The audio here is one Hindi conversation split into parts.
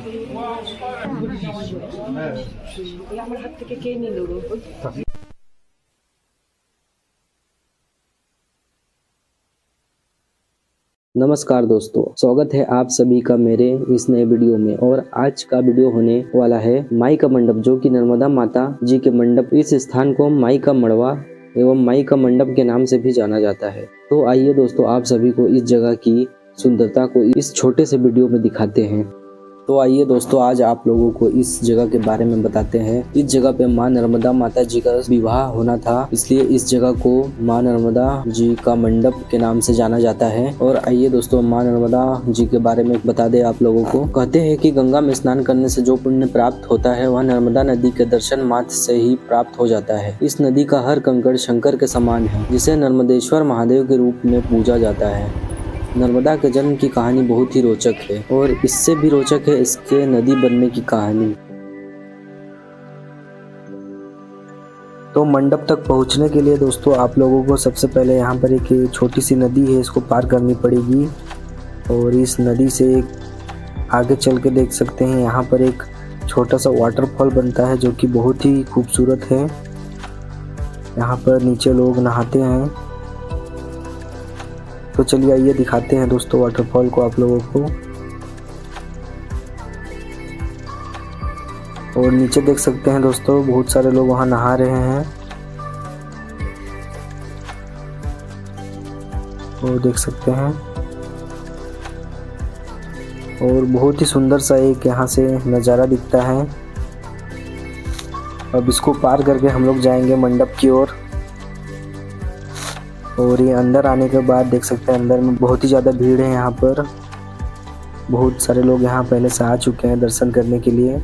আমার হাত থেকে কে নিল গো? नमस्कार दोस्तों, स्वागत है आप सभी का मेरे इस नए वीडियो में। और आज का वीडियो होने वाला है माई का मंडप, जो कि नर्मदा माता जी के मंडप। इस स्थान को माई का मड़वा एवं माई का मंडप के नाम से भी जाना जाता है। तो आइए दोस्तों, आप सभी को इस जगह की सुंदरता को इस छोटे से वीडियो में दिखाते हैं। तो आइए दोस्तों, आज आप लोगों को इस जगह के बारे में बताते हैं। इस जगह पे माँ नर्मदा माता जी का विवाह होना था, इसलिए इस जगह को माँ नर्मदा जी का मंडप के नाम से जाना जाता है। और आइए दोस्तों, माँ नर्मदा जी के बारे में बता दें आप लोगों को। कहते हैं कि गंगा में स्नान करने से जो पुण्य प्राप्त होता है, वह नर्मदा नदी के दर्शन मात्र से ही प्राप्त हो जाता है। इस नदी का हर कंकड़ शंकर के समान है, जिसे नर्मदेश्वर महादेव के रूप में पूजा जाता है। नर्मदा के जन्म की कहानी बहुत ही रोचक है, और इससे भी रोचक है इसके नदी बनने की कहानी। तो मंडप तक पहुंचने के लिए दोस्तों, आप लोगों को सबसे पहले यहाँ पर एक छोटी सी नदी है, इसको पार करनी पड़ेगी। और इस नदी से आगे चल के देख सकते हैं, यहाँ पर एक छोटा सा वाटरफॉल बनता है, जो कि बहुत ही खूबसूरत है। यहाँ पर नीचे लोग नहाते हैं। तो चलिए आइए दिखाते हैं दोस्तों वाटरफॉल को आप लोगों को। और नीचे देख सकते हैं दोस्तों, बहुत सारे लोग वहां नहा रहे हैं। और देख सकते हैं, और बहुत ही सुंदर सा एक यहाँ से नज़ारा दिखता है। अब इसको पार करके हम लोग जाएंगे मंडप की ओर। और ये अंदर आने के बाद देख सकते हैं, अंदर में बहुत ही ज़्यादा भीड़ है। यहाँ पर बहुत सारे लोग यहाँ पहले से आ चुके हैं दर्शन करने के लिए।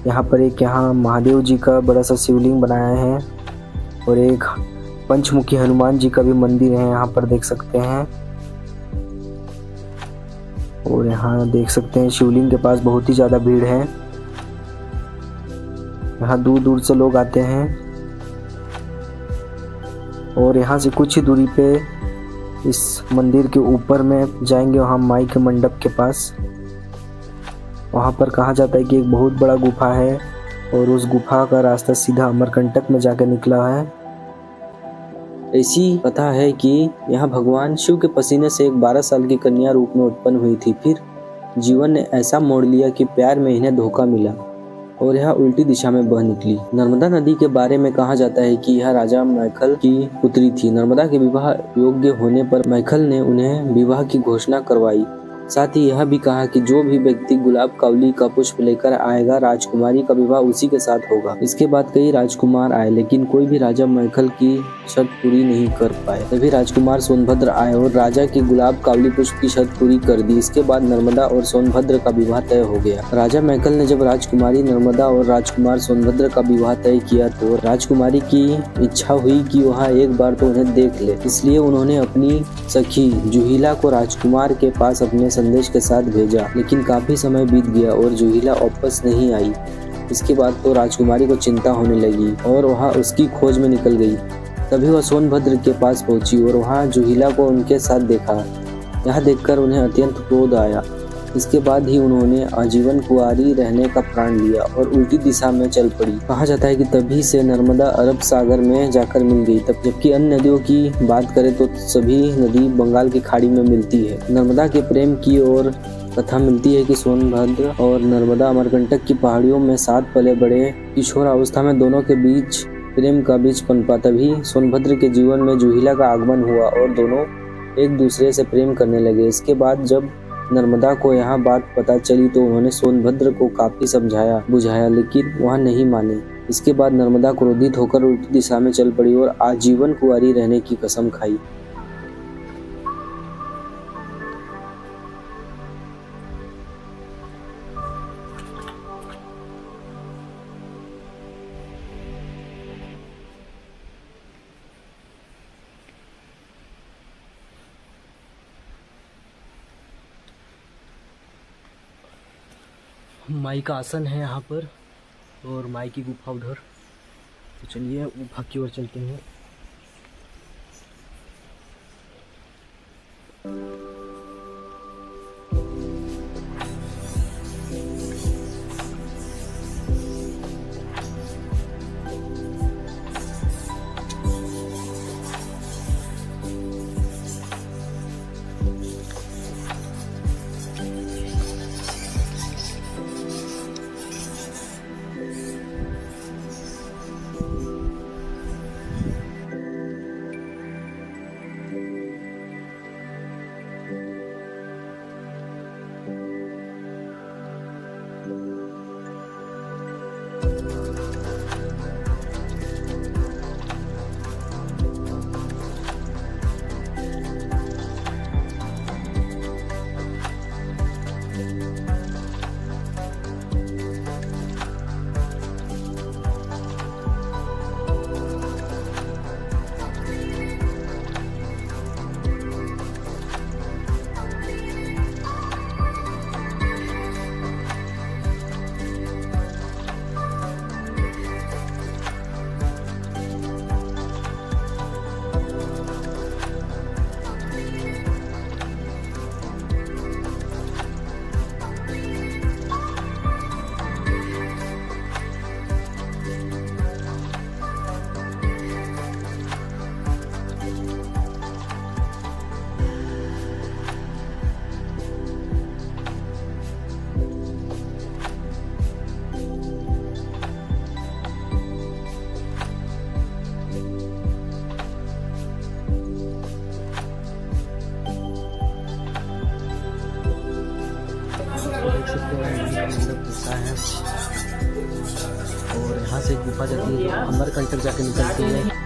यहाँ पर एक महादेव जी का बड़ा सा शिवलिंग बनाया है, और एक पंचमुखी हनुमान जी का भी मंदिर है यहाँ पर देख सकते हैं। और यहाँ देख सकते हैं, शिवलिंग के पास बहुत ही ज़्यादा भीड़ है। यहाँ दूर दूर से लोग आते हैं। और यहाँ से कुछ ही दूरी पे इस मंदिर के ऊपर में जाएंगे, वहाँ माई के मंडप के पास। वहाँ पर कहा जाता है कि एक बहुत बड़ा गुफा है, और उस गुफा का रास्ता सीधा अमरकंटक में जाकर निकला है। ऐसी कथा है कि यहाँ भगवान शिव के पसीने से एक 12 साल की कन्या रूप में उत्पन्न हुई थी। फिर जीवन ने ऐसा मोड़ लिया कि प्यार में इन्हें धोखा मिला, और यह उल्टी दिशा में बह निकली। नर्मदा नदी के बारे में कहा जाता है कि यह राजा मैखल की पुत्री थी। नर्मदा के विवाह योग्य होने पर मैखल ने उन्हें विवाह की घोषणा करवाई। साथ ही यह भी कहा कि जो भी व्यक्ति गुलाब कावली का पुष्प लेकर आएगा, राजकुमारी का विवाह उसी के साथ होगा। इसके बाद कई राजकुमार आए, लेकिन कोई भी राजा मैखल की शर्त पूरी नहीं कर पाए। तभी राजकुमार सोनभद्र आए और राजा की गुलाब कावली पुष्प की शर्त पूरी कर दी। इसके बाद नर्मदा और सोनभद्र का विवाह तय हो गया। राजा मैखल ने जब राजकुमारी नर्मदा और राजकुमार सोनभद्र का विवाह तय किया, तो राजकुमारी की इच्छा हुई कि वह एक बार तो उन्हें देख ले। इसलिए उन्होंने अपनी सखी जूहिला को राजकुमार के पास अपने संदेश के साथ भेजा। लेकिन काफी समय बीत गया और जूहिला वापस नहीं आई। इसके बाद तो राजकुमारी को चिंता होने लगी, और वह उसकी खोज में निकल गई। तभी वह सोनभद्र के पास पहुंची और वहां जूहिला को उनके साथ देखा। यह देखकर उन्हें अत्यंत क्रोध आया। इसके बाद ही उन्होंने आजीवन कुंवारी रहने का प्रण लिया और उल्टी दिशा में चल पड़ी। कहा जाता है कि तभी से नर्मदा अरब सागर में जाकर मिल गई। तब जबकि अन्य नदियों की बात करें तो सभी नदी बंगाल की खाड़ी में मिलती है। नर्मदा के प्रेम की और कथा मिलती है कि सोनभद्र और नर्मदा अमरकंटक की पहाड़ियों में साथ पले बड़े। किशोर अवस्था में दोनों के बीच प्रेम का बीज पनपा। तभी सोनभद्र के जीवन में जूहिला का आगमन हुआ और दोनों एक दूसरे से प्रेम करने लगे। इसके बाद जब नर्मदा को यह बात पता चली, तो उन्होंने सोनभद्र को काफी समझाया बुझाया, लेकिन वह नहीं माने। इसके बाद नर्मदा क्रोधित होकर उल्टी दिशा में चल पड़ी और आजीवन कुंवारी रहने की कसम खाई। माई का आसन है यहाँ पर, और माई की गुफा उधर। तो चलिए गुफा की ओर चलते हैं। तो देख सकते हैं हनुमान का मंदिर कैसा है। और यहाँ से एक गुफा जाती है जो अमरकंटक जाके निकलती है।